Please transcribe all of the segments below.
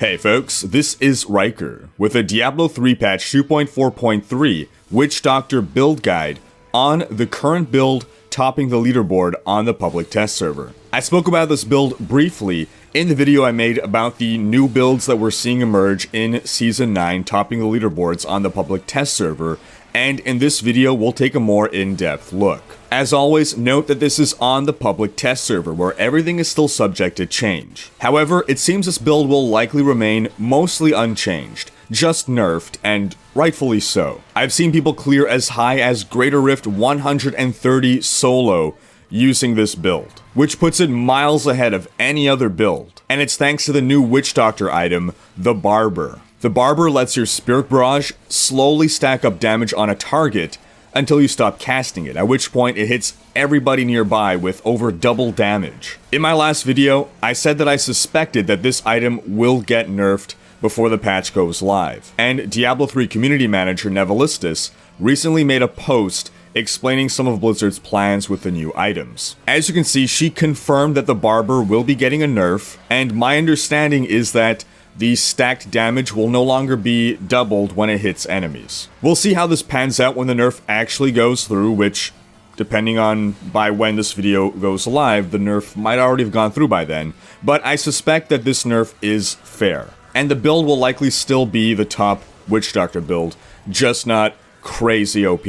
Hey folks, this is Rhykker with a Diablo 3 patch 2.4.3 Witch Doctor build guide on the current build topping the leaderboard on the public test server. I spoke about this build briefly in the video I made about the new builds that we're seeing emerge in Season 9 topping the leaderboards on the public test server, and in this video we'll take a more in-depth look. As always, note that this is on the public test server, where everything is still subject to change. However, it seems this build will likely remain mostly unchanged, just nerfed, and rightfully so. I've seen people clear as high as Greater Rift 130 solo using this build, which puts it miles ahead of any other build. And it's thanks to the new Witch Doctor item, the Barber. The Barber lets your Spirit Barrage slowly stack up damage on a target until you stop casting it, at which point it hits everybody nearby with over double damage. In my last video, I said that I suspected that this item will get nerfed before the patch goes live, and Diablo 3 community manager Nevelistus recently made a post explaining some of Blizzard's plans with the new items. As you can see, she confirmed that the Barber will be getting a nerf, and my understanding is that the stacked damage will no longer be doubled when it hits enemies. We'll see how this pans out when the nerf actually goes through, which, depending on by when this video goes live, the nerf might already have gone through by then, but I suspect that this nerf is fair, and the build will likely still be the top Witch Doctor build, just not crazy OP.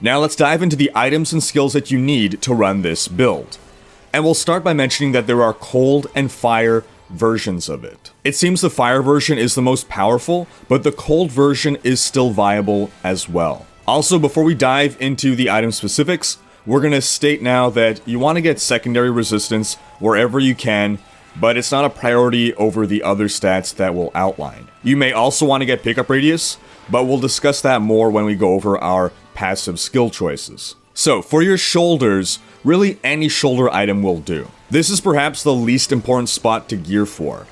Now let's dive into the items and skills that you need to run this build. And we'll start by mentioning that there are cold and fire versions of it. It seems the fire version is the most powerful, but the cold version is still viable as well. Also, before we dive into the item specifics, we're going to state now that you want to get secondary resistance wherever you can, but it's not a priority over the other stats that we'll outline. You may also want to get pickup radius, but we'll discuss that more when we go over our passive skill choices. So, for your shoulders, really any shoulder item will do. This is perhaps the least important spot to gear for.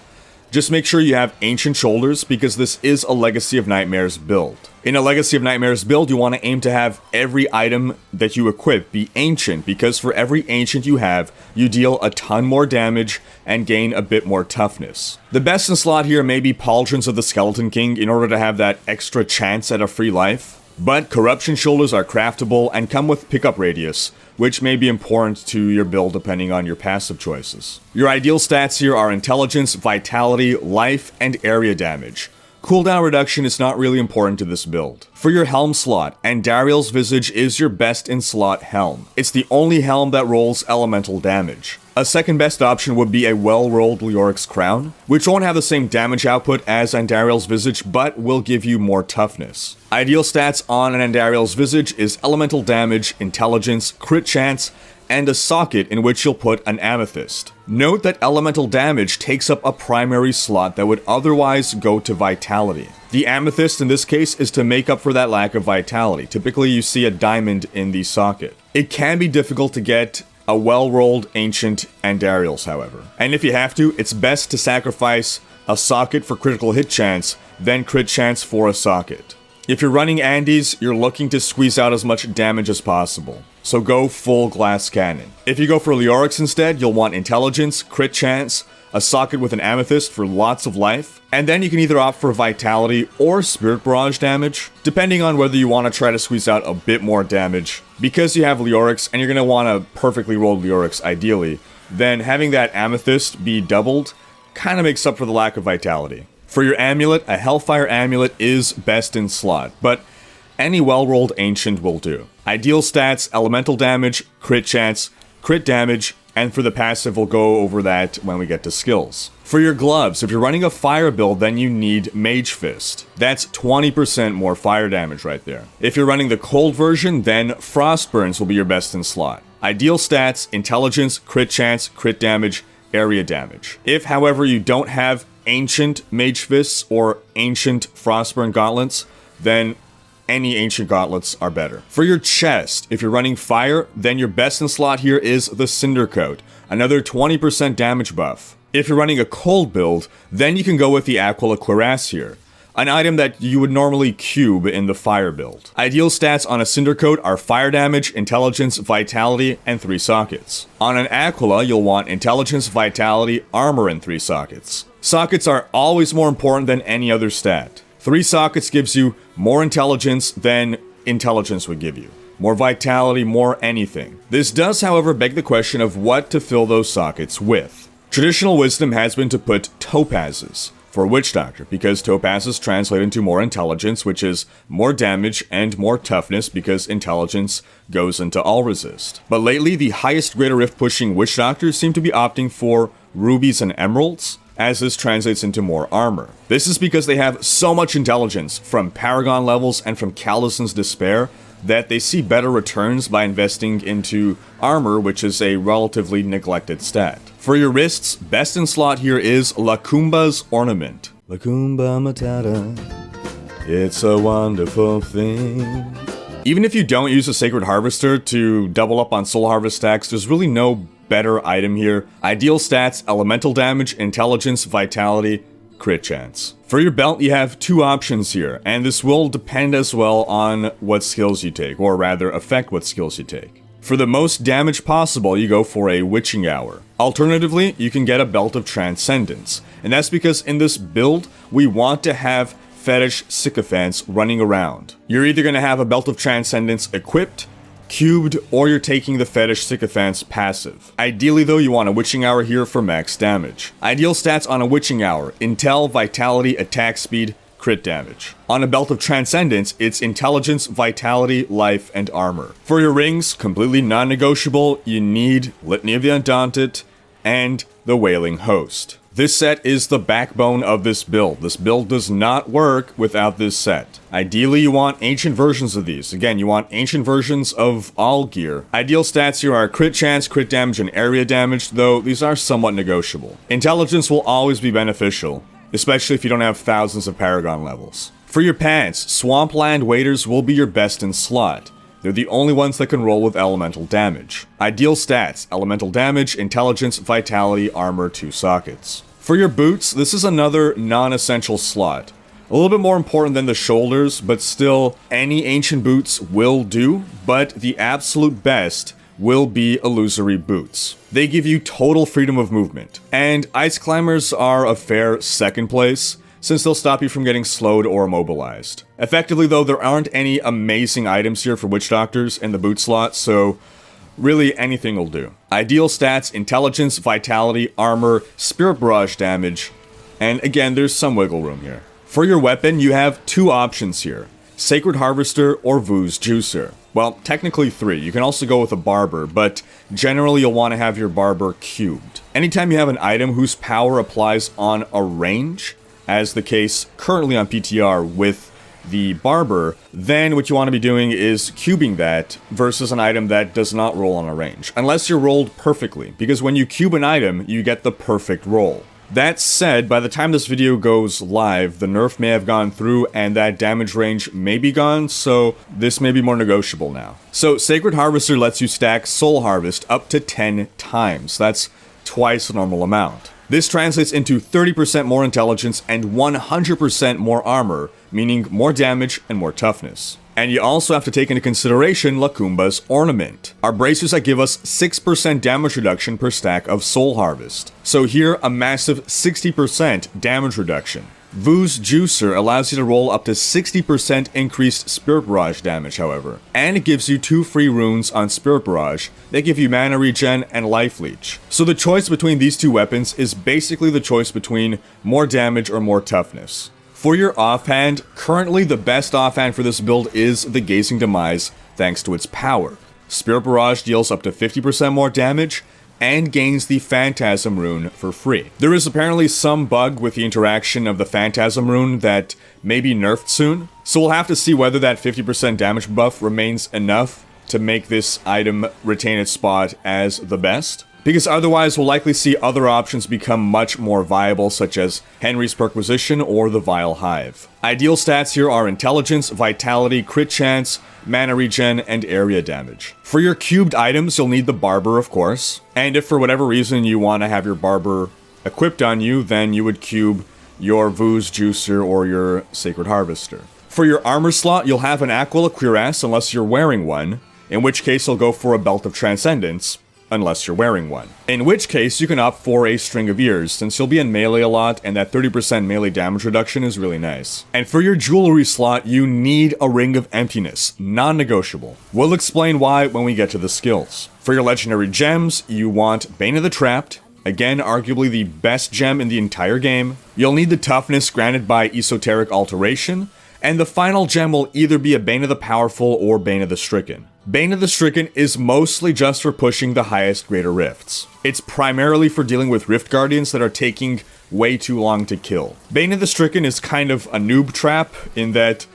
Just make sure you have Ancient Shoulders, because this is a Legacy of Nightmares build. In a Legacy of Nightmares build, you want to aim to have every item that you equip be Ancient, because for every Ancient you have, you deal a ton more damage and gain a bit more toughness. The best in slot here may be Pauldrons of the Skeleton King in order to have that extra chance at a free life. But Corruption Shoulders are craftable and come with pickup radius, which may be important to your build depending on your passive choices. Your ideal stats here are Intelligence, Vitality, Life, and Area Damage. Cooldown reduction is not really important to this build. For your Helm slot, Andariel's Visage is your best in slot Helm. It's the only Helm that rolls elemental damage. A second best option would be a well-rolled Leoric's Crown, which won't have the same damage output as Andariel's Visage, but will give you more toughness. Ideal stats on an Andariel's Visage is elemental damage, intelligence, crit chance, and a socket in which you'll put an amethyst. Note that elemental damage takes up a primary slot that would otherwise go to vitality. The amethyst in this case is to make up for that lack of vitality. Typically you see a diamond in the socket. It can be difficult to get a well-rolled Ancient Andariel's, however. And if you have to, it's best to sacrifice a socket for critical hit chance, then crit chance for a socket. If you're running Andes, you're looking to squeeze out as much damage as possible, so go full glass cannon. If you go for Leoric's instead, you'll want intelligence, crit chance, a socket with an amethyst for lots of life, and then you can either opt for vitality or Spirit Barrage damage, depending on whether you want to try to squeeze out a bit more damage. Because you have Leoric's, and you're going to want a perfectly rolled Leoric's ideally, then having that amethyst be doubled kind of makes up for the lack of vitality. For your Amulet, a Hellfire Amulet is best in slot, but any well-rolled Ancient will do. Ideal stats, elemental damage, crit chance, crit damage, and for the passive we'll go over that when we get to skills. For your gloves, if you're running a fire build, then you need Mage Fist. That's 20% more fire damage right there. If you're running the cold version, then Frostburns will be your best in slot. Ideal stats, intelligence, crit chance, crit damage, area damage. If, however, you don't have Ancient Mage Fists or Ancient Frostburn Gauntlets, then any Ancient Gauntlets are better. For your chest, if you're running fire, then your best in slot here is the Cinder Coat, another 20% damage buff. If you're running a cold build, then you can go with the Aquila Cuirass here. an item that you would normally cube in the fire build. Ideal stats on a Cinder Coat are fire damage, intelligence, vitality, and 3 sockets. On an Aquila, you'll want intelligence, vitality, armor, and 3 sockets. Sockets are always more important than any other stat. 3 sockets gives you more intelligence than intelligence would give you. More vitality, more anything. This does, however, beg the question of what to fill those sockets with. Traditional wisdom has been to put topazes for Witch Doctor, because topazes translate into more intelligence, which is more damage, and more toughness, because intelligence goes into all resist. But lately, the highest Greater Rift pushing Witch Doctors seem to be opting for rubies and emeralds, as this translates into more armor. This is because they have so much intelligence from Paragon levels and from Calison's Despair that they see better returns by investing into armor, which is a relatively neglected stat. For your wrists, best in slot here is Lacumba's Ornament. Lacumba Matata, it's a wonderful thing. Even if you don't use a Sacred Harvester to double up on Soul Harvest stacks, there's really no better item here. Ideal stats, elemental damage, intelligence, vitality, crit chance. For your belt, you have 2 options here, and this will depend as well on what skills you take, or rather affect what skills you take. For the most damage possible, you go for a Witching Hour. Alternatively, you can get a Belt of Transcendence, and that's because in this build, we want to have Fetish Sycophants running around. You're either going to have a Belt of Transcendence equipped, cubed, or you're taking the Fetish Sycophants passive. Ideally though, you want a Witching Hour here for max damage. Ideal stats on a Witching Hour: Intel, Vitality, Attack Speed, crit damage. On a Belt of Transcendence, it's Intelligence, Vitality, Life, and Armor. For your rings, completely non-negotiable, you need Litany of the Undaunted and the Wailing Host. This set is the backbone of this build. This build does not work without this set. Ideally, you want ancient versions of these. Again, you want ancient versions of all gear. Ideal stats here are crit chance, crit damage, and area damage, though these are somewhat negotiable. Intelligence will always be beneficial, especially if you don't have thousands of Paragon levels. For your pants, Swampland Waders will be your best in slot. They're the only ones that can roll with elemental damage. Ideal stats: elemental damage, intelligence, vitality, armor, 2 sockets. For your boots, this is another non-essential slot. A little bit more important than the shoulders, but still, any ancient boots will do, but the absolute best will be illusory boots. They give you total freedom of movement, and ice climbers are a fair second place, since they'll stop you from getting slowed or immobilized. Effectively though, there aren't any amazing items here for Witch Doctors in the boot slot, so really anything will do. Ideal stats: intelligence, vitality, armor, spirit barrage damage, and again, there's some wiggle room here. For your weapon, you have 2 options here: Sacred Harvester or Vu's Juicer. Well, technically 3. You can also go with a Barber, but generally you'll want to have your Barber cubed. Anytime you have an item whose power applies on a range, as the case currently on PTR with the Barber, then what you want to be doing is cubing that versus an item that does not roll on a range. Unless you're rolled perfectly, because when you cube an item, you get the perfect roll. That said, by the time this video goes live, the nerf may have gone through and that damage range may be gone, so this may be more negotiable now. So Sacred Harvester lets you stack Soul Harvest up to 10 times. That's twice the normal amount. This translates into 30% more intelligence and 100% more armor, meaning more damage and more toughness. And you also have to take into consideration Lacumba's Ornament, our bracers that give us 6% damage reduction per stack of Soul Harvest. So here, a massive 60% damage reduction. Vu's Juicer allows you to roll up to 60% increased Spirit Barrage damage, however, and it gives you 2 free runes on Spirit Barrage that give you mana regen and life leech. So the choice between these 2 weapons is basically the choice between more damage or more toughness. For your offhand, currently the best offhand for this build is the Gazing Demise, thanks to its power. Spirit Barrage deals up to 50% more damage, and gains the Phantasm Rune for free. There is apparently some bug with the interaction of the Phantasm Rune that may be nerfed soon, so we'll have to see whether that 50% damage buff remains enough to make this item retain its spot as the best. Because otherwise we'll likely see other options become much more viable, such as Henry's Perquisition or the Vile Hive. Ideal stats here are Intelligence, Vitality, Crit Chance, Mana Regen, and Area Damage. For your cubed items, you'll need the Barber, of course, and if for whatever reason you want to have your Barber equipped on you, then you would cube your Vooz Juicer or your Sacred Harvester. For your armor slot, you'll have an Aquila Cuirass unless you're wearing one, in which case you'll go for a Belt of Transcendence, unless you're wearing one. In which case, you can opt for a String of Ears, since you'll be in melee a lot, and that 30% melee damage reduction is really nice. And for your jewelry slot, you need a Ring of Emptiness, non-negotiable. We'll explain why when we get to the skills. For your legendary gems, you want Bane of the Trapped, again, arguably the best gem in the entire game. You'll need the toughness granted by Esoteric Alteration, and the final gem will either be a Bane of the Powerful or Bane of the Stricken. Bane of the Stricken is mostly just for pushing the highest Greater Rifts. It's primarily for dealing with Rift Guardians that are taking way too long to kill. Bane of the Stricken is kind of a noob trap in that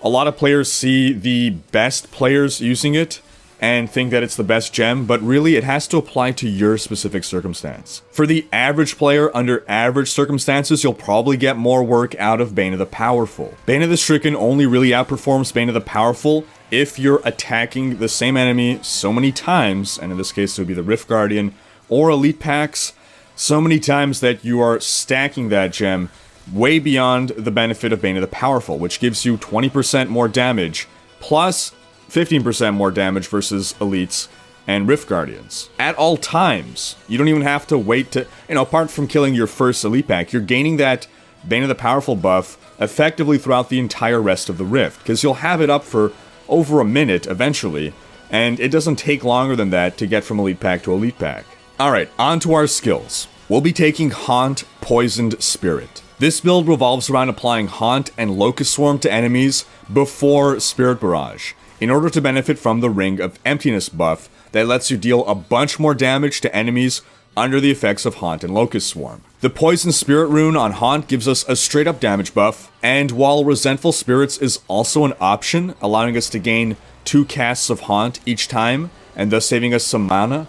a lot of players see the best players using it and think that it's the best gem, but really it has to apply to your specific circumstance. For the average player under average circumstances, you'll probably get more work out of Bane of the Powerful. Bane of the Stricken only really outperforms Bane of the Powerful if you're attacking the same enemy so many times, and in this case it would be the Rift Guardian or Elite Packs, so many times that you are stacking that gem way beyond the benefit of Bane of the Powerful, which gives you 20% more damage, plus 15% more damage versus Elites and Rift Guardians. At all times. You don't even have to wait to, apart from killing your first Elite Pack, you're gaining that Bane of the Powerful buff effectively throughout the entire rest of the Rift, because you'll have it up for over a minute eventually, and it doesn't take longer than that to get from Elite Pack to Elite Pack. Alright, on to our skills. We'll be taking Haunt, Poisoned Spirit. This build revolves around applying Haunt and Locust Swarm to enemies before Spirit Barrage, in order to benefit from the Ring of Emptiness buff that lets you deal a bunch more damage to enemies under the effects of Haunt and Locust Swarm. The Poison Spirit rune on Haunt gives us a straight up damage buff, and while Resentful Spirits is also an option, allowing us to gain 2 casts of Haunt each time, and thus saving us some mana,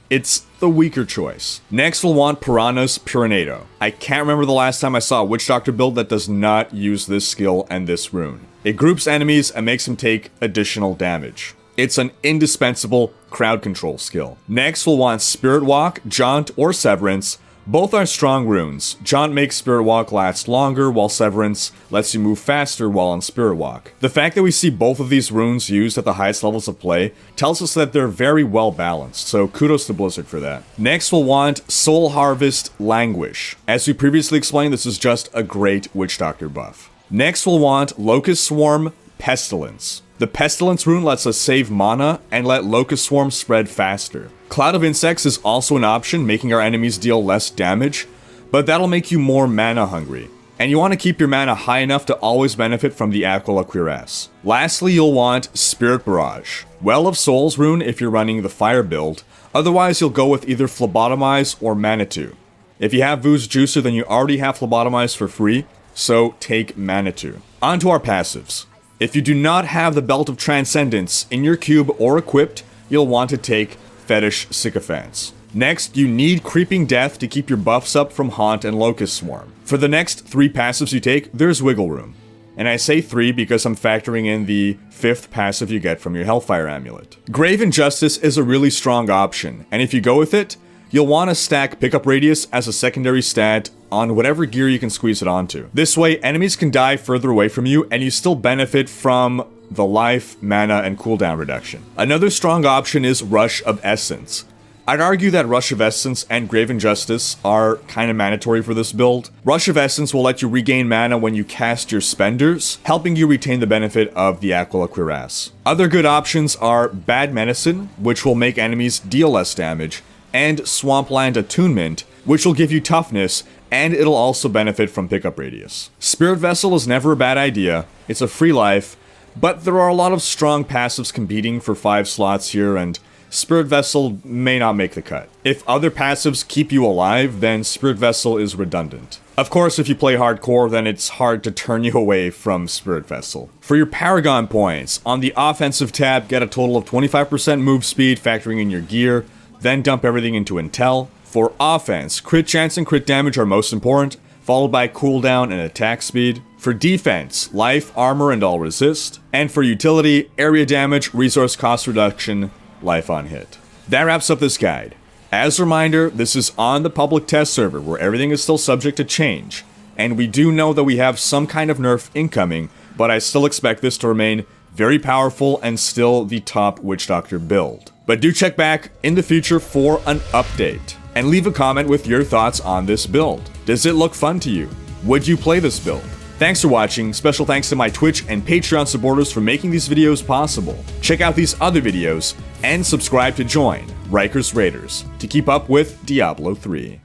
it's the weaker choice. Next we'll want Piranha's Purinado. I can't remember the last time I saw a Witch Doctor build that does not use this skill and this rune. It groups enemies and makes them take additional damage. It's an indispensable crowd control skill. Next we'll want Spirit Walk, Jaunt, or Severance. Both are strong runes. Jaunt makes Spirit Walk last longer, while Severance lets you move faster while on Spirit Walk. The fact that we see both of these runes used at the highest levels of play tells us that they're very well balanced, so kudos to Blizzard for that. Next we'll want Soul Harvest, Languish. As we previously explained, this is just a great Witch Doctor buff. Next we'll want Locust Swarm, Pestilence. The Pestilence rune lets us save mana and let Locust Swarm spread faster. Cloud of Insects is also an option, making our enemies deal less damage, but that'll make you more mana hungry. And you want to keep your mana high enough to always benefit from the Aquila Cuirass. Lastly, you'll want Spirit Barrage. Well of Souls rune if you're running the fire build, otherwise you'll go with either Phlebotomize or Manitou. If you have Vooz Juicer, then you already have Phlebotomize for free, so take Manitou. On to our passives. If you do not have the Belt of Transcendence in your cube or equipped, you'll want to take Fetish Sycophants. Next, you need Creeping Death to keep your buffs up from Haunt and Locust Swarm. For the next 3 passives you take, there's wiggle room. And I say 3 because I'm factoring in the 5th passive you get from your Hellfire Amulet. Grave Injustice is a really strong option, and if you go with it, you'll want to stack Pickup Radius as a secondary stat on whatever gear you can squeeze it onto. This way, enemies can die further away from you, and you still benefit from the life, mana, and cooldown reduction. Another strong option is Rush of Essence. I'd argue that Rush of Essence and Grave Injustice are kind of mandatory for this build. Rush of Essence will let you regain mana when you cast your spenders, helping you retain the benefit of the Aquila Cuirass. Other good options are Bad Medicine, which will make enemies deal less damage, and Swampland Attunement, which will give you toughness, and it'll also benefit from Pickup Radius. Spirit Vessel is never a bad idea, it's a free life, but there are a lot of strong passives competing for 5 slots here, and Spirit Vessel may not make the cut. If other passives keep you alive, then Spirit Vessel is redundant. Of course, if you play hardcore, then it's hard to turn you away from Spirit Vessel. For your Paragon Points, on the offensive tab, get a total of 25% move speed, factoring in your gear, then dump everything into Intel. For offense, crit chance and crit damage are most important, followed by cooldown and attack speed. For defense, life, armor, and all resist. And for utility, area damage, resource cost reduction, life on hit. That wraps up this guide. As a reminder, this is on the public test server where everything is still subject to change, and we do know that we have some kind of nerf incoming, but I still expect this to remain very powerful and still the top Witch Doctor build. But do check back in the future for an update, and leave a comment with your thoughts on this build. Does it look fun to you? Would you play this build? Thanks for watching. Special thanks to my Twitch and Patreon supporters for making these videos possible. Check out these other videos and subscribe to join Rhykker's Raiders to keep up with Diablo 3.